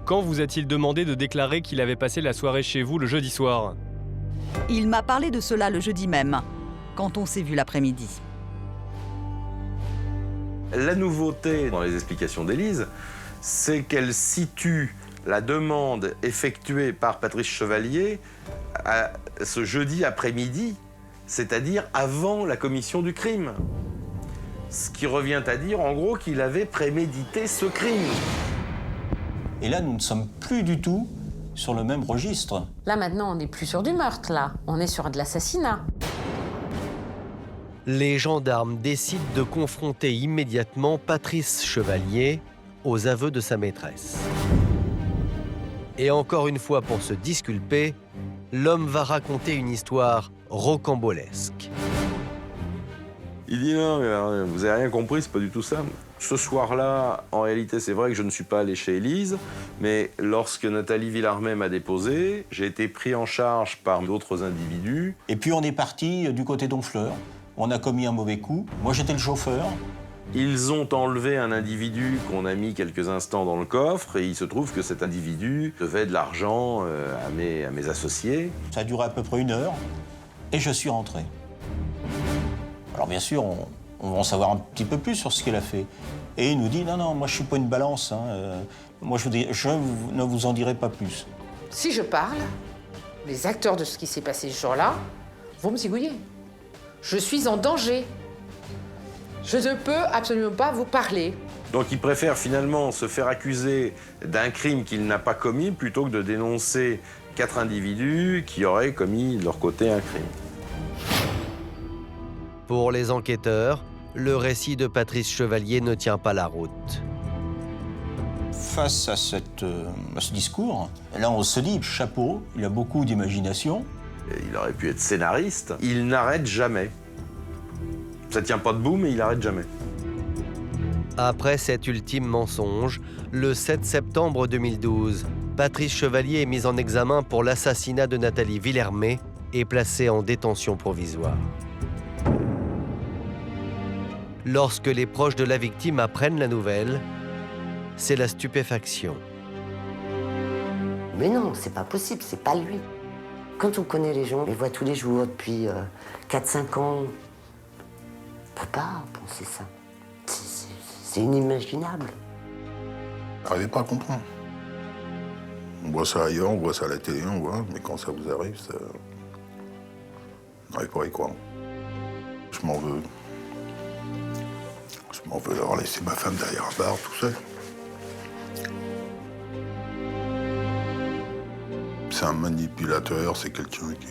Quand vous a-t-il demandé de déclarer qu'il avait passé la soirée chez vous le jeudi soir? Il m'a parlé de cela le jeudi même, quand on s'est vu l'après-midi. La nouveauté dans les explications d'Élise, c'est qu'elle situe la demande effectuée par Patrice Chevalier à ce jeudi après-midi, c'est-à-dire avant la commission du crime. Ce qui revient à dire, en gros, qu'il avait prémédité ce crime. Et là, nous ne sommes plus du tout sur le même registre. Là, maintenant, on n'est plus sur du meurtre, là. On est sur de l'assassinat. Les gendarmes décident de confronter immédiatement Patrice Chevalier aux aveux de sa maîtresse. Et encore une fois, pour se disculper, l'homme va raconter une histoire rocambolesque. Il dit non, mais vous n'avez rien compris, c'est pas du tout ça. Ce soir-là, en réalité, c'est vrai que je ne suis pas allé chez Élise, mais lorsque Nathalie Villarmé m'a déposé, j'ai été pris en charge par d'autres individus. Et puis on est parti du côté d'Honfleur. On a commis un mauvais coup. Moi, j'étais le chauffeur. Ils ont enlevé un individu qu'on a mis quelques instants dans le coffre et il se trouve que cet individu devait de l'argent à mes associés. Ça a duré à peu près 1 heure et je suis rentré. Alors bien sûr, on va en savoir un petit peu plus sur ce qu'il a fait. Et il nous dit, non, moi je suis pas une balance. Moi je ne vous en dirai pas plus. Si je parle, les acteurs de ce qui s'est passé ce jour-là vont me zigouiller. Je suis en danger. Je ne peux absolument pas vous parler. Donc il préfère finalement se faire accuser d'un crime qu'il n'a pas commis plutôt que de dénoncer 4 individus qui auraient commis de leur côté un crime. Pour les enquêteurs, le récit de Patrice Chevalier ne tient pas la route. Face à ce discours, là on se dit, chapeau, il a beaucoup d'imagination. Il aurait pu être scénariste. Il n'arrête jamais. Ça tient pas debout, mais il n'arrête jamais. Après cet ultime mensonge, le 7 septembre 2012, Patrice Chevalier est mis en examen pour l'assassinat de Nathalie Villermé et placé en détention provisoire. Lorsque les proches de la victime apprennent la nouvelle, c'est la stupéfaction. Mais non, c'est pas possible, c'est pas lui. Quand on connaît les gens, on les voit tous les jours depuis 4-5 ans, on peut pas penser ça. C'est inimaginable. N'arrivez pas à comprendre. On voit ça ailleurs, on voit ça à la télé, on voit, mais quand ça vous arrive, ça... on n'arrive pas à y croire. Je m'en veux. Je m'en veux d'avoir laissé ma femme derrière un bar, tout seul. C'est un manipulateur, c'est quelqu'un qui...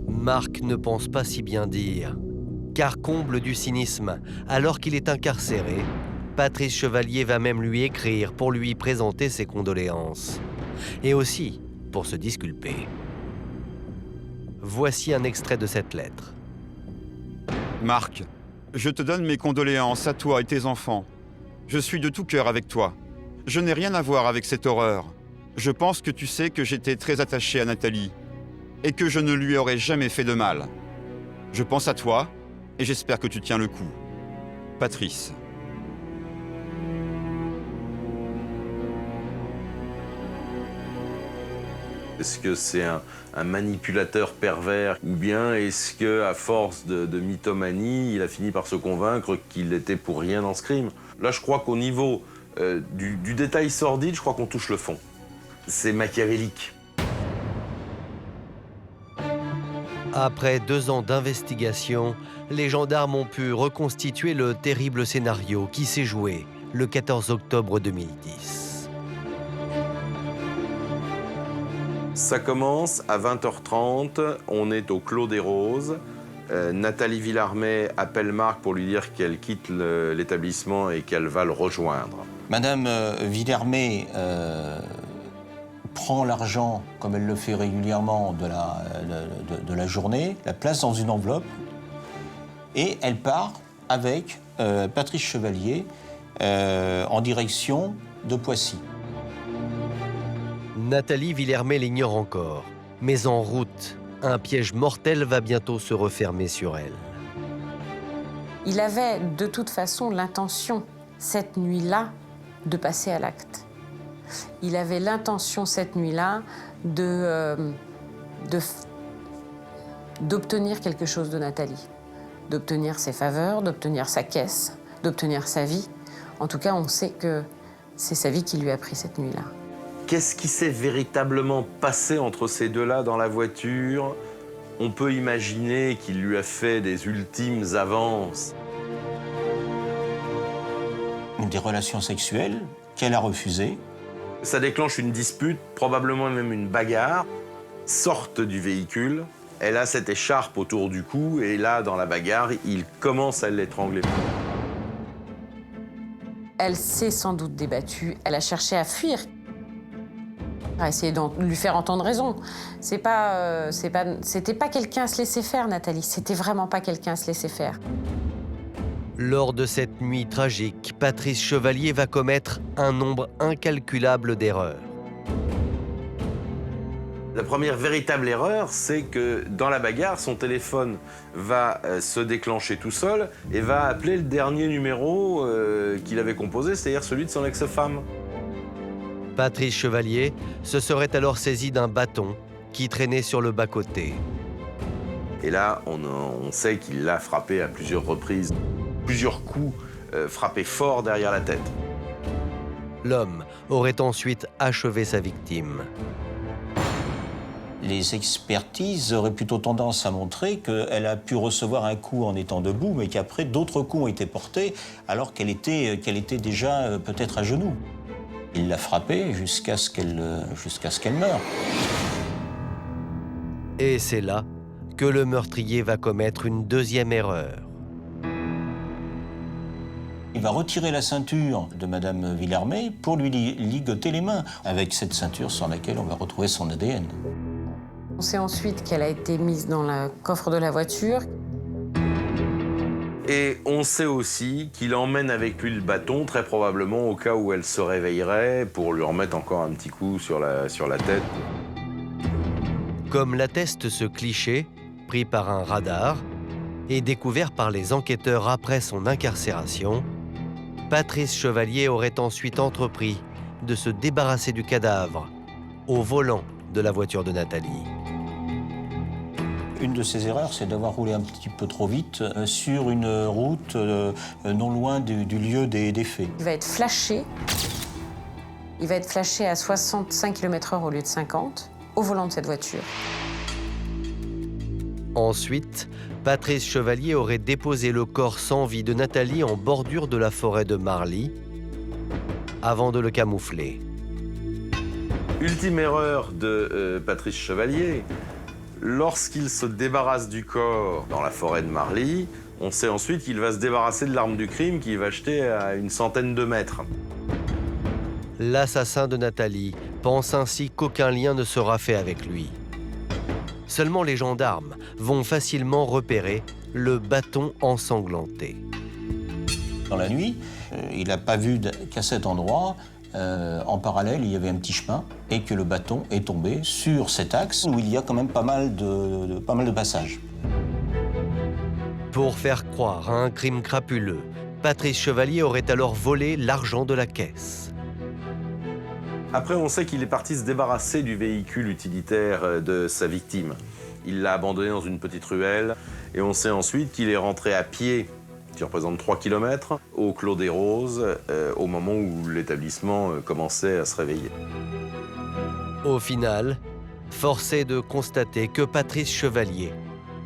Marc ne pense pas si bien dire, car comble du cynisme, alors qu'il est incarcéré, Patrice Chevalier va même lui écrire pour lui présenter ses condoléances. Et aussi pour se disculper. Voici un extrait de cette lettre. Marc, je te donne mes condoléances à toi et tes enfants. Je suis de tout cœur avec toi. Je n'ai rien à voir avec cette horreur. Je pense que tu sais que j'étais très attaché à Nathalie et que je ne lui aurais jamais fait de mal. Je pense à toi et j'espère que tu tiens le coup. Patrice. Est-ce que c'est un manipulateur pervers ou bien est-ce qu'à force de mythomanie, il a fini par se convaincre qu'il était pour rien dans ce crime? Là, je crois qu'au niveau du détail sordide, je crois qu'on touche le fond. C'est machiavélique. Après 2 ans d'investigation, les gendarmes ont pu reconstituer le terrible scénario qui s'est joué le 14 octobre 2010. Ça commence à 20h30, on est au Clos des Roses. Nathalie Villermé appelle Marc pour lui dire qu'elle quitte l'établissement et qu'elle va le rejoindre. Madame Villermé prend l'argent, comme elle le fait régulièrement, de la journée, la place dans une enveloppe et elle part avec Patrice Chevalier en direction de Poissy. Nathalie Villermé l'ignore encore, mais en route, un piège mortel va bientôt se refermer sur elle. Il avait de toute façon l'intention, cette nuit-là, de passer à l'acte. Il avait l'intention, cette nuit-là, d'obtenir quelque chose de Nathalie. D'obtenir ses faveurs, d'obtenir sa caisse, d'obtenir sa vie. En tout cas, on sait que c'est sa vie qui lui a pris cette nuit-là. Qu'est-ce qui s'est véritablement passé entre ces deux-là dans la voiture? On peut imaginer qu'il lui a fait des ultimes avances. Des relations sexuelles qu'elle a refusées. Ça déclenche une dispute, probablement même une bagarre. Sortent du véhicule, elle a cette écharpe autour du cou et là, dans la bagarre, il commence à l'étrangler. Elle s'est sans doute débattue, elle a cherché à fuir. À essayer de lui faire entendre raison. C'était pas quelqu'un à se laisser faire, Nathalie. C'était vraiment pas quelqu'un à se laisser faire. Lors de cette nuit tragique, Patrice Chevalier va commettre un nombre incalculable d'erreurs. La première véritable erreur, c'est que dans la bagarre, son téléphone va se déclencher tout seul et va appeler le dernier numéro qu'il avait composé, c'est-à-dire celui de son ex-femme. Patrice Chevalier se serait alors saisi d'un bâton qui traînait sur le bas-côté. Et là, on sait qu'il l'a frappé à plusieurs reprises. Plusieurs coups frappés fort derrière la tête. L'homme aurait ensuite achevé sa victime. Les expertises auraient plutôt tendance à montrer qu'elle a pu recevoir un coup en étant debout, mais qu'après, d'autres coups ont été portés alors qu'elle était déjà peut-être à genoux. Il l'a frappée jusqu'à ce qu'elle meure. Et c'est là que le meurtrier va commettre une deuxième erreur. Il va retirer la ceinture de Madame Villarmé pour lui ligoter les mains, avec cette ceinture sur laquelle on va retrouver son ADN. On sait ensuite qu'elle a été mise dans le coffre de la voiture. Et on sait aussi qu'il emmène avec lui le bâton, très probablement au cas où elle se réveillerait, pour lui remettre encore un petit coup sur la tête. Comme l'atteste ce cliché, pris par un radar et découvert par les enquêteurs après son incarcération, Patrice Chevalier aurait ensuite entrepris de se débarrasser du cadavre au volant de la voiture de Nathalie. Une de ses erreurs, c'est d'avoir roulé un petit peu trop vite sur une route non loin du lieu des faits. Il va être flashé. Il va être flashé à 65 km/h au lieu de 50, au volant de cette voiture. Ensuite, Patrice Chevalier aurait déposé le corps sans vie de Nathalie en bordure de la forêt de Marly, avant de le camoufler. Ultime erreur de Patrice Chevalier, lorsqu'il se débarrasse du corps dans la forêt de Marly, on sait ensuite qu'il va se débarrasser de l'arme du crime qu'il va jeter à une centaine de mètres. L'assassin de Nathalie pense ainsi qu'aucun lien ne sera fait avec lui. Seulement les gendarmes vont facilement repérer le bâton ensanglanté. Dans la nuit, il n'a pas vu qu'à cet endroit, en parallèle, il y avait un petit chemin et que le bâton est tombé sur cet axe où il y a quand même pas mal de passages. Pour faire croire à un crime crapuleux, Patrice Chevalier aurait alors volé l'argent de la caisse. Après, on sait qu'il est parti se débarrasser du véhicule utilitaire de sa victime. Il l'a abandonné dans une petite ruelle et on sait ensuite qu'il est rentré à pied, qui représente 3 km, au Clos des Roses, au moment où l'établissement commençait à se réveiller. Au final, force est de constater que Patrice Chevalier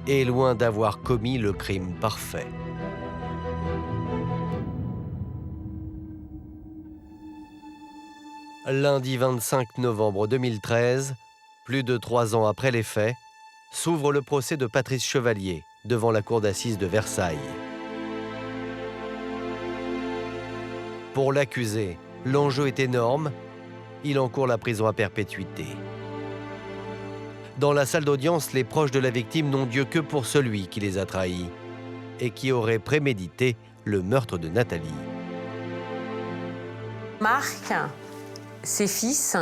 est loin d'avoir commis le crime parfait. Lundi 25 novembre 2013, plus de 3 ans après les faits, s'ouvre le procès de Patrice Chevalier devant la cour d'assises de Versailles. Pour l'accusé, l'enjeu est énorme. Il encourt la prison à perpétuité. Dans la salle d'audience, les proches de la victime n'ont Dieu que pour celui qui les a trahis et qui aurait prémédité le meurtre de Nathalie. Marc, ses fils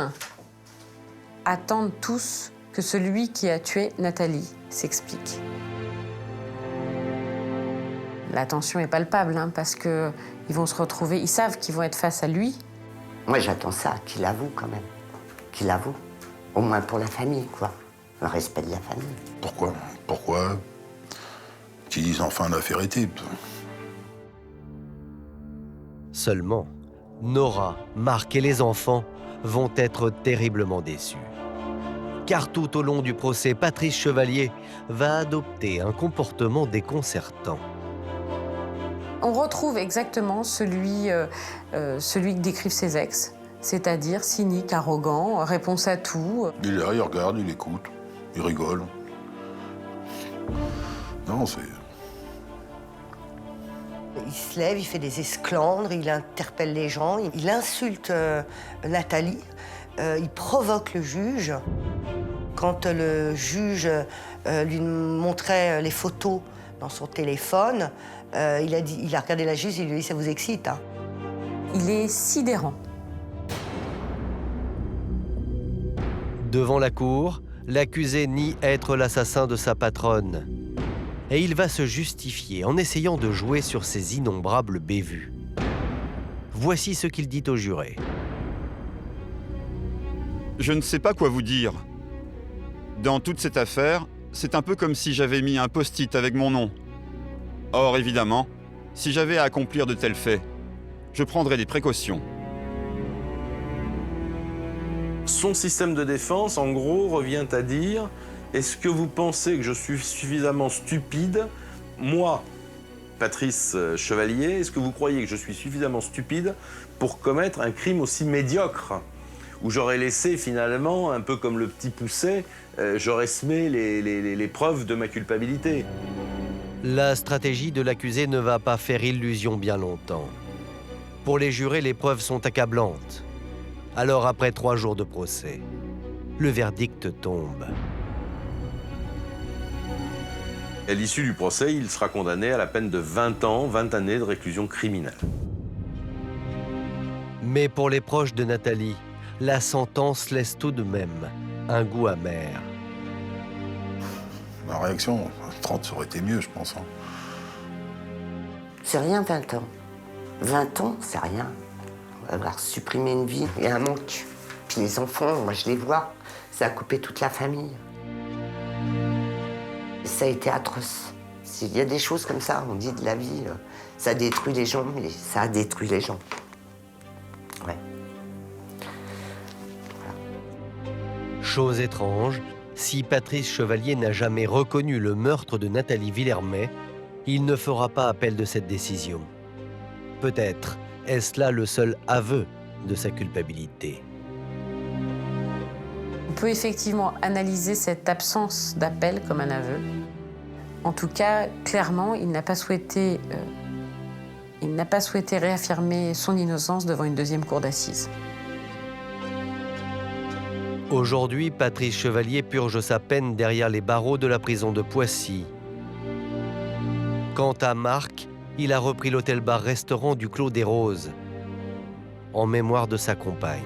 attendent tous que celui qui a tué Nathalie s'explique. La tension est palpable, parce qu'ils vont se retrouver, ils savent qu'ils vont être face à lui. Moi, j'attends ça, qu'il avoue quand même. Qu'il avoue. Au moins pour la famille, quoi. Le respect de la famille. Pourquoi qu'ils disent enfin la vérité. Seulement, Nora, Marc et les enfants vont être terriblement déçus. Car tout au long du procès, Patrice Chevalier va adopter un comportement déconcertant. On retrouve exactement celui que décrivent ses ex, c'est-à-dire cynique, arrogant, réponse à tout. Il est là, il regarde, il écoute, il rigole. Non, c'est... Il se lève, il fait des esclandres, il interpelle les gens, il insulte Nathalie, il provoque le juge. Quand le juge lui montrait les photos dans son téléphone, il a regardé la juge et il lui a dit « ça vous excite ?» Il est sidérant. Devant la cour, l'accusé nie être l'assassin de sa patronne. Et il va se justifier en essayant de jouer sur ses innombrables bévues. Voici ce qu'il dit au juré. Je ne sais pas quoi vous dire. Dans toute cette affaire, c'est un peu comme si j'avais mis un post-it avec mon nom. Or, évidemment, si j'avais à accomplir de tels faits, je prendrais des précautions. Son système de défense, en gros, revient à dire « Est-ce que vous pensez que je suis suffisamment stupide, moi, Patrice Chevalier, est-ce que vous croyez que je suis suffisamment stupide pour commettre un crime aussi médiocre ? où j'aurais laissé finalement, un peu comme le petit Pousset, j'aurais semé les preuves de ma culpabilité. La stratégie de l'accusé ne va pas faire illusion bien longtemps. Pour les jurés, les preuves sont accablantes. Alors, après 3 jours de procès, le verdict tombe. À l'issue du procès, il sera condamné à la peine de 20 ans, 20 années de réclusion criminelle. Mais pour les proches de Nathalie, la sentence laisse tout de même un goût amer. Ma réaction, 30, ça aurait été mieux, je pense. C'est rien, 20 ans. 20 ans, c'est rien. On va avoir supprimé une vie, il y a un manque. Puis les enfants, moi je les vois, ça a coupé toute la famille. Ça a été atroce. S'il y a des choses comme ça, on dit de la vie, ça détruit les gens, mais ça a détruit les gens. Ouais. Chose étrange, si Patrice Chevalier n'a jamais reconnu le meurtre de Nathalie Villermé, il ne fera pas appel de cette décision. Peut-être est-ce là le seul aveu de sa culpabilité. On peut effectivement analyser cette absence d'appel comme un aveu. En tout cas, clairement, il n'a pas souhaité réaffirmer son innocence devant une deuxième cour d'assises. Aujourd'hui, Patrice Chevalier purge sa peine derrière les barreaux de la prison de Poissy. Quant à Marc, il a repris l'hôtel-bar-restaurant du Clos des Roses, en mémoire de sa compagne.